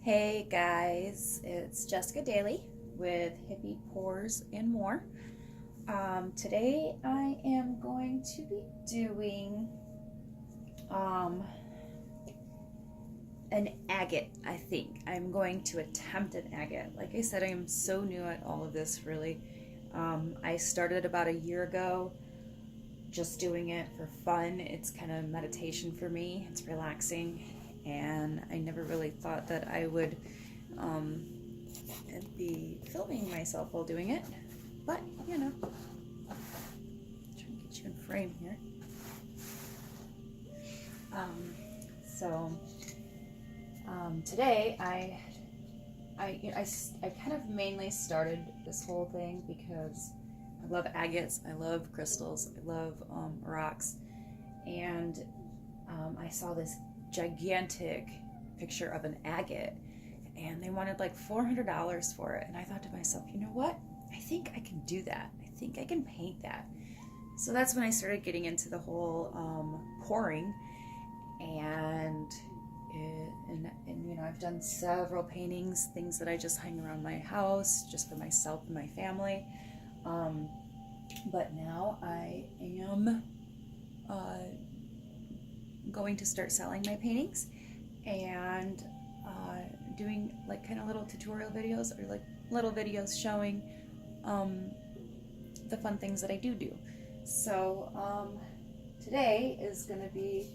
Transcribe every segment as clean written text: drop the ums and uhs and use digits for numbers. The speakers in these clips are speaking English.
Hey guys, it's Jessica Daly with Hippie Pours and More. Today I am going to be doing an agate, I think. I'm going to attempt an agate. Like I said, I am so new at all of this, really. I started about a year ago just doing it for fun. It's kind of meditation for me. It's relaxing, and I never really thought that I would be filming myself while doing it, but you know, trying to get you in frame here. Today I kind of mainly started this whole thing because I love agates, I love crystals, I love rocks, and I saw this gigantic picture of an agate, and they wanted like $400 for it, and I thought to myself, you know what? I think I can do that. I think I can paint that. So that's when I started getting into the whole pouring, and you know, I've done several paintings, things that I just hang around my house just for myself and my family. But now I am going to start selling my paintings and doing like kind of little tutorial videos, or like little videos showing the fun things that I do. So today is going to be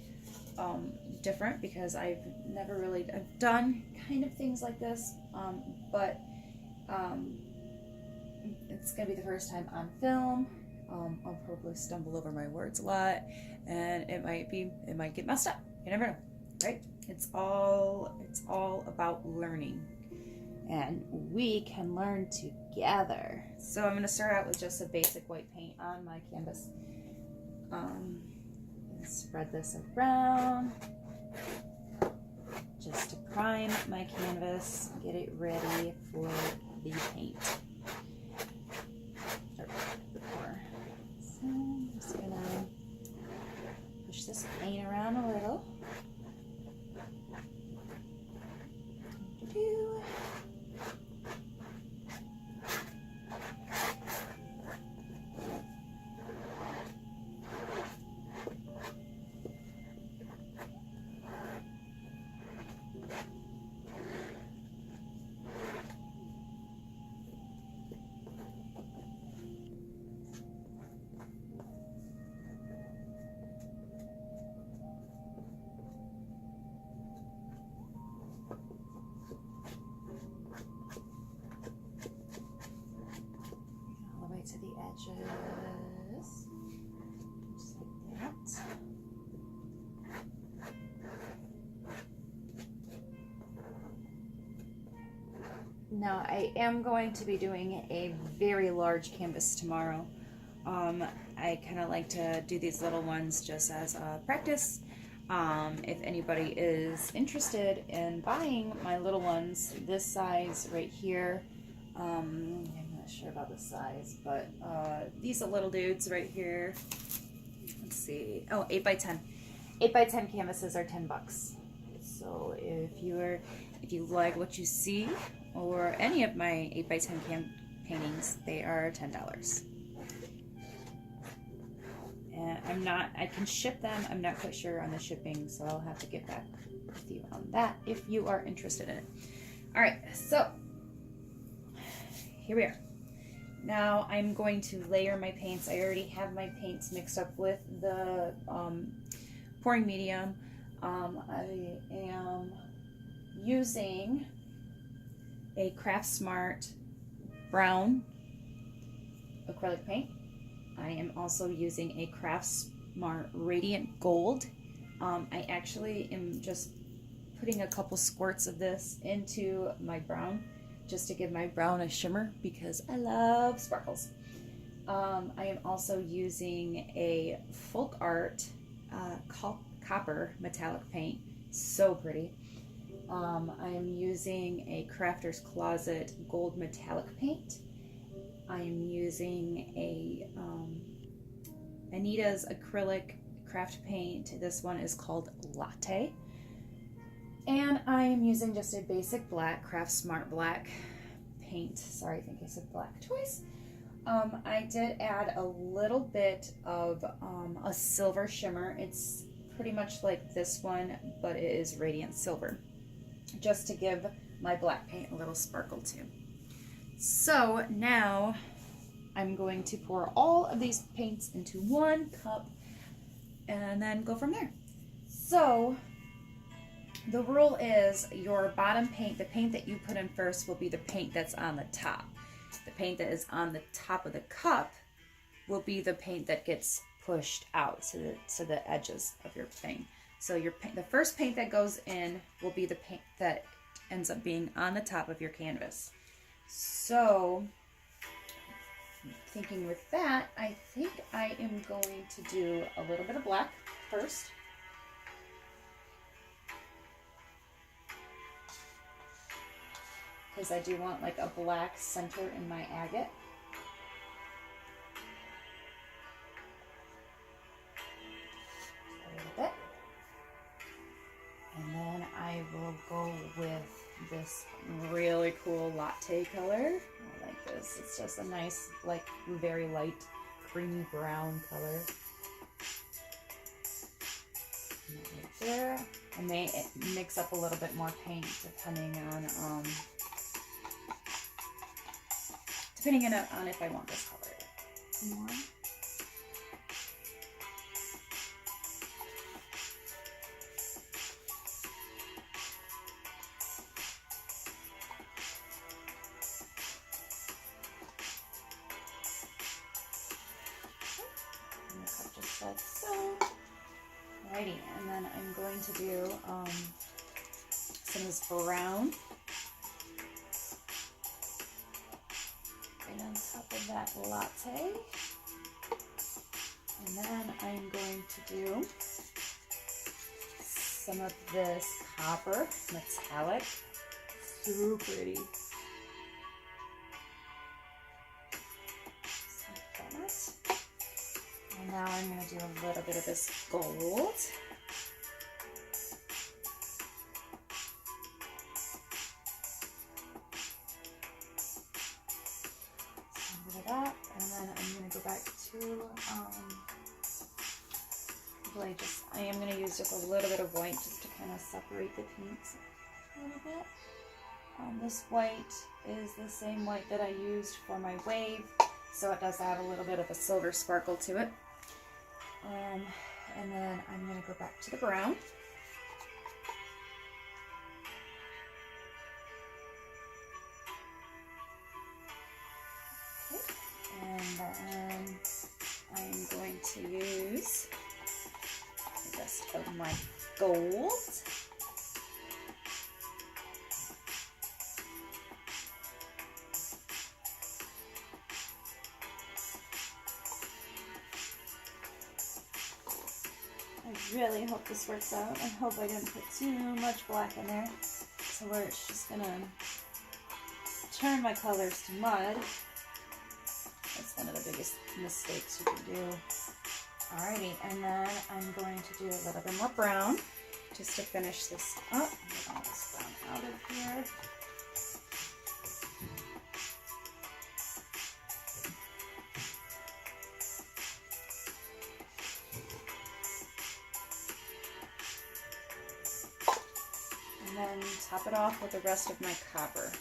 different because I've done kind of things like this, but it's going to be the first time on film. I'll probably stumble over my words a lot, and it might get messed up. You never know, right? It's all about learning, and we can learn together. So I'm going to start out with just a basic white paint on my canvas. Spread this around just to prime my canvas, get it ready for the paint. So I'm just gonna push this paint around a little. To the edges, just like that. Now I am going to be doing a very large canvas tomorrow. I kind of like to do these little ones just as a practice. If anybody is interested in buying my little ones, this size right here, I'm not sure about the size, but these are little dudes right here. Let's see. Oh, 8 by 10. 8 by 10 canvases are $10. So if you like what you see, or any of my 8 by 10 paintings, they are $10. And I can ship them. I'm not quite sure on the shipping, so I'll have to get back with you on that if you are interested in it. All right, so here we are. Now I'm going to layer my paints. I already have my paints mixed up with the pouring medium. I am using a Craft Smart brown acrylic paint. I am also using a Craft Smart Radiant Gold. I actually am just putting a couple squirts of this into my brown, just to give my brown a shimmer because I love sparkles. I am also using a Folk Art copper metallic paint, so pretty. I am using a Crafter's Closet gold metallic paint. I am using a Anita's acrylic craft paint. This one is called Latte. And I am using just a basic black, Craft Smart black paint. Sorry, I think I said black twice. I did add a little bit of a silver shimmer. It's pretty much like this one, but it is radiant silver, just to give my black paint a little sparkle too. So now I'm going to pour all of these paints into one cup and then go from there. So the rule is your bottom paint, the paint that you put in first, will be the paint that's on the top. The paint that is on the top of the cup will be the paint that gets pushed out to the edges of your thing. So the first paint that goes in will be the paint that ends up being on the top of your canvas. So thinking with that, I think I am going to do a little bit of black first. Because I do want like a black center in my agate. A little bit. And then I will go with this really cool latte color. I like this. It's just a nice, like, very light creamy brown color. Right there. I may mix up a little bit more paint depending on if I want this color more. Just like so. Alrighty, and then I'm going to do some of this brown right on top of that latte. And then I'm going to do some of this copper metallic. So pretty. Like that. And now I'm going to do a little bit of this gold. That, and then I'm going to go back to, I am going to use just a little bit of white just to kind of separate the paints a little bit. This white is the same white that I used for my wave, so it does have a little bit of a silver sparkle to it. And then I'm going to go back to the brown. And then I'm going to use the rest of my gold. I really hope this works out. I hope I didn't put too much black in there to where it's just going to turn my colors to mud. That's one of the biggest mistakes you can do. Alrighty, and then I'm going to do a little bit more brown just to finish this up. Get all this brown out of here. And then top it off with the rest of my copper.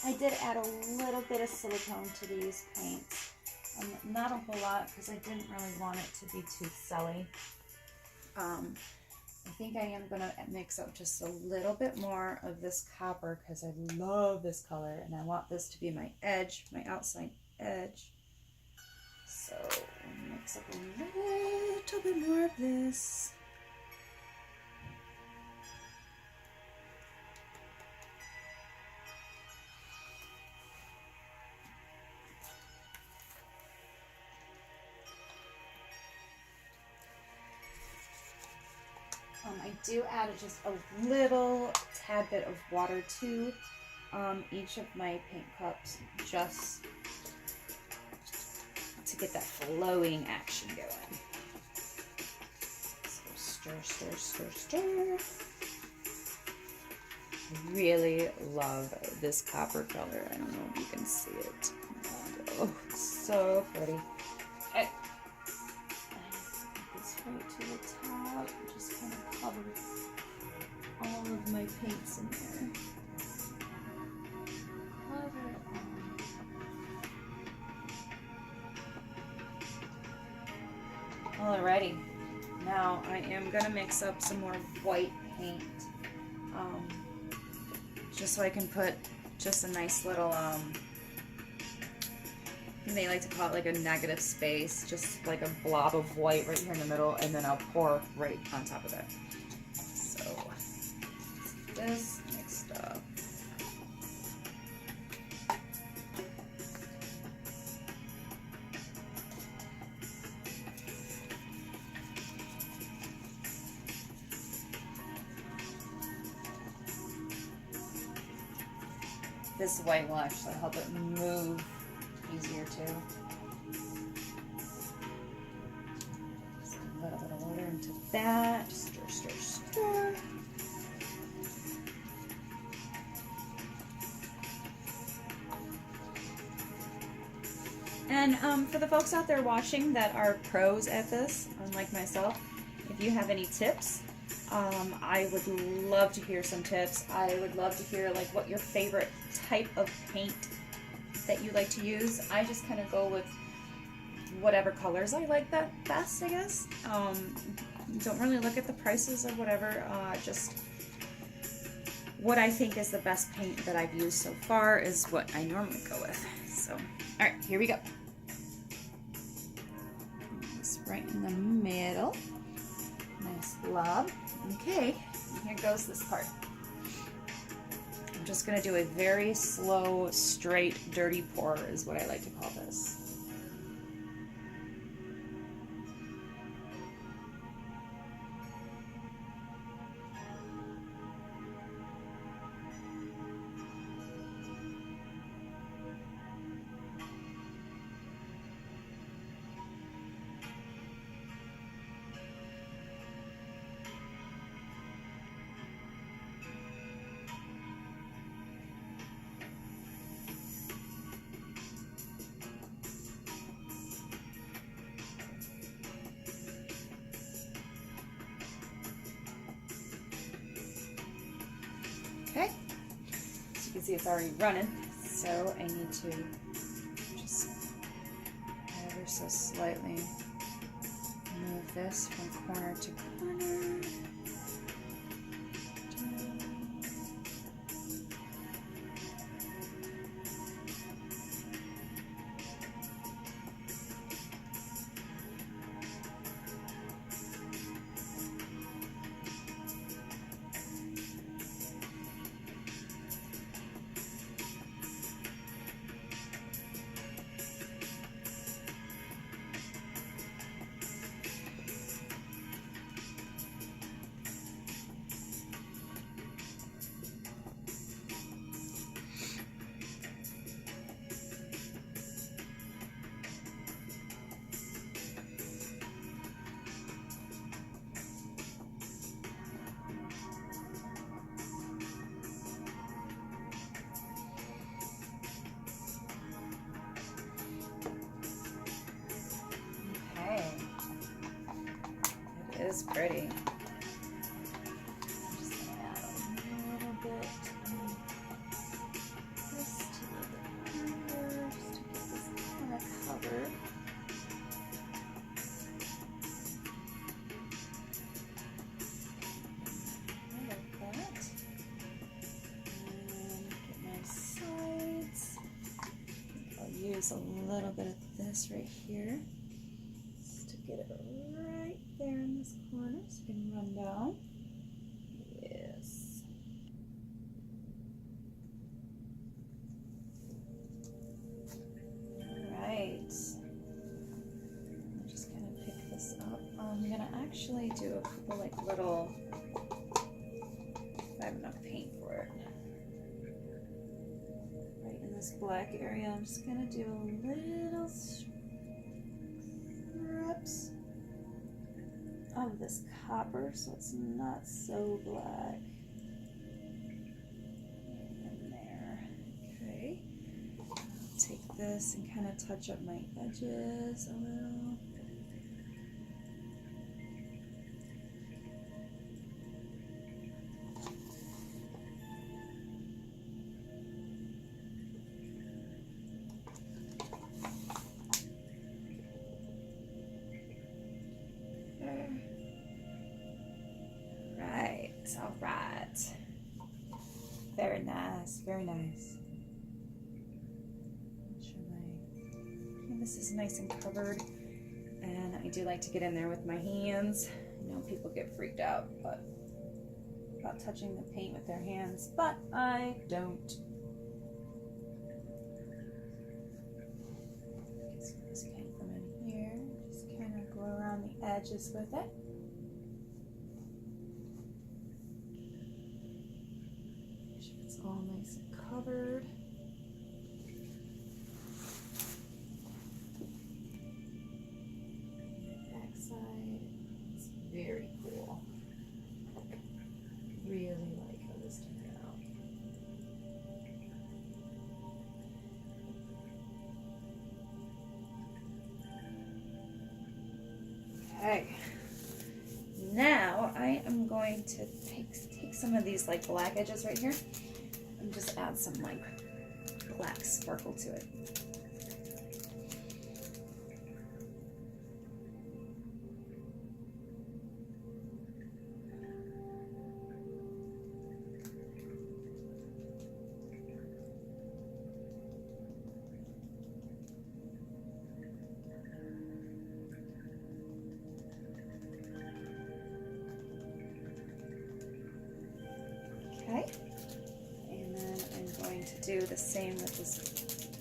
I did add a little bit of silicone to these paints. Not a whole lot because I didn't really want it to be too selly. I think I am going to mix up just a little bit more of this copper because I love this color and I want this to be my edge, my outside edge. So mix up a little bit more of this. I do add just a little tad bit of water to each of my paint cups, just to get that flowing action going. So stir, stir, stir, stir. I really love this copper color. I don't know if you can see it. Oh, it's so pretty. Okay. This right to the top. Just kind of cover all of my paints in there. Cover it all. Alrighty. Now I am gonna mix up some more white paint. Just so I can put just a nice little, they like to call it like a negative space, just like a blob of white right here in the middle, and then I'll pour right on top of it. So, this mixed up. This white will actually help it move easier too. Just a little bit of water into that. Stir, stir, stir. And for the folks out there watching that are pros at this, unlike myself, if you have any tips, I would love to hear some tips. I would love to hear like what your favorite type of paint that you like to use. I just kind of go with whatever colors I like that best, I guess. Don't really look at the prices or whatever, just what I think is the best paint that I've used so far is what I normally go with. So, all right, here we go. Just right in the middle. Nice blob. Okay, here goes this part. I'm just going to do a very slow, straight, dirty pour is what I like to call this. Okay, so you can see it's already running, so I need to just ever so slightly move this from corner to corner. It is pretty. I'm just going to add a little bit of this to the corner, just to get this kind of covered. Like that. And get my sides. I'll use a little bit of this right here just to get it right there in this corner, so you can run down. Yes. Alright. I'll just kind of pick this up on I'm gonna actually do a couple like little, if I have enough paint for it. Right in this black area, I'm just gonna do little strips of this copper so it's not so black. In there. Okay. Take this and kind of touch up my edges a little. All right. Very nice, very nice. This is nice and covered, and I do like to get in there with my hands. I know people get freaked out about touching the paint with their hands, but I don't. Just paint them in here. Just kind of go around the edges with it. Make sure it's all nice and covered. It's very cool. Really like how this turned out. Okay. Now I am going to take some of these like black edges right here and just add some like black sparkle to it. Okay, and then I'm going to do the same with this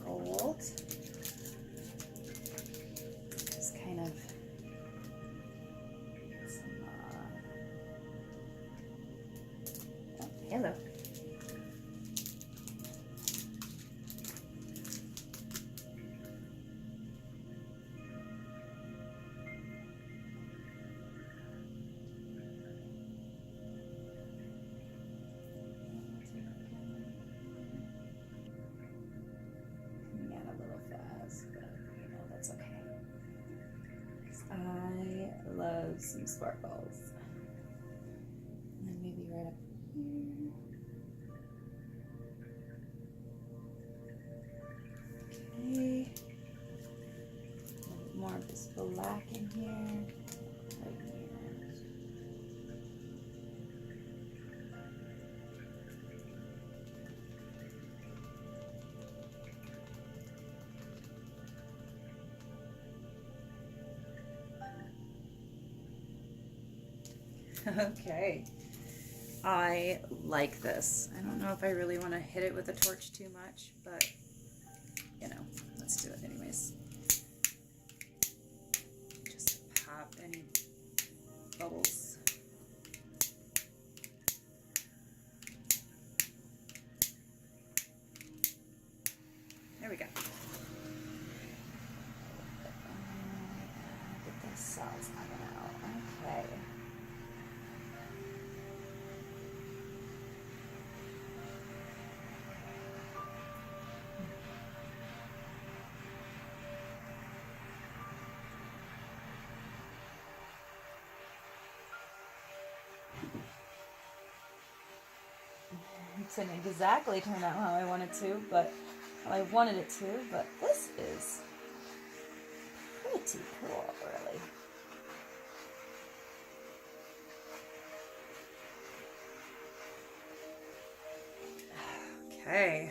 gold. Just kind of get some, oh, hello. I love some sparkles. And then maybe right up here. Okay. A little bit more of this black in here. Right here. Okay, I like this. I don't know if I really want to hit it with a torch too much, but you know, let's do it anyways. Just to pop any bubbles. There we go. Get those cells coming out. Okay. It didn't exactly turn out how I wanted to, but how I wanted it to, but this is pretty cool, really. Okay,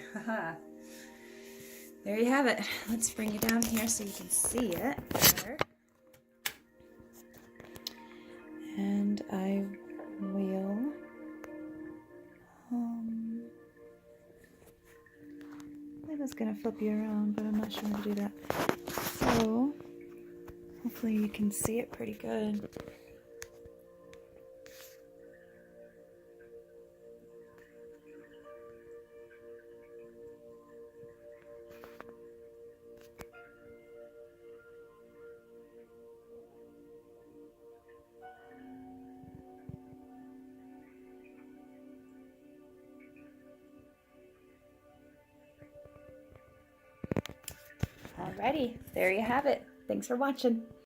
there you have it. Let's bring it down here so you can see it better. And I will I was gonna flip you around, but I'm not sure how to do that. So hopefully you can see it pretty good. Alrighty, there you have it. Thanks for watching.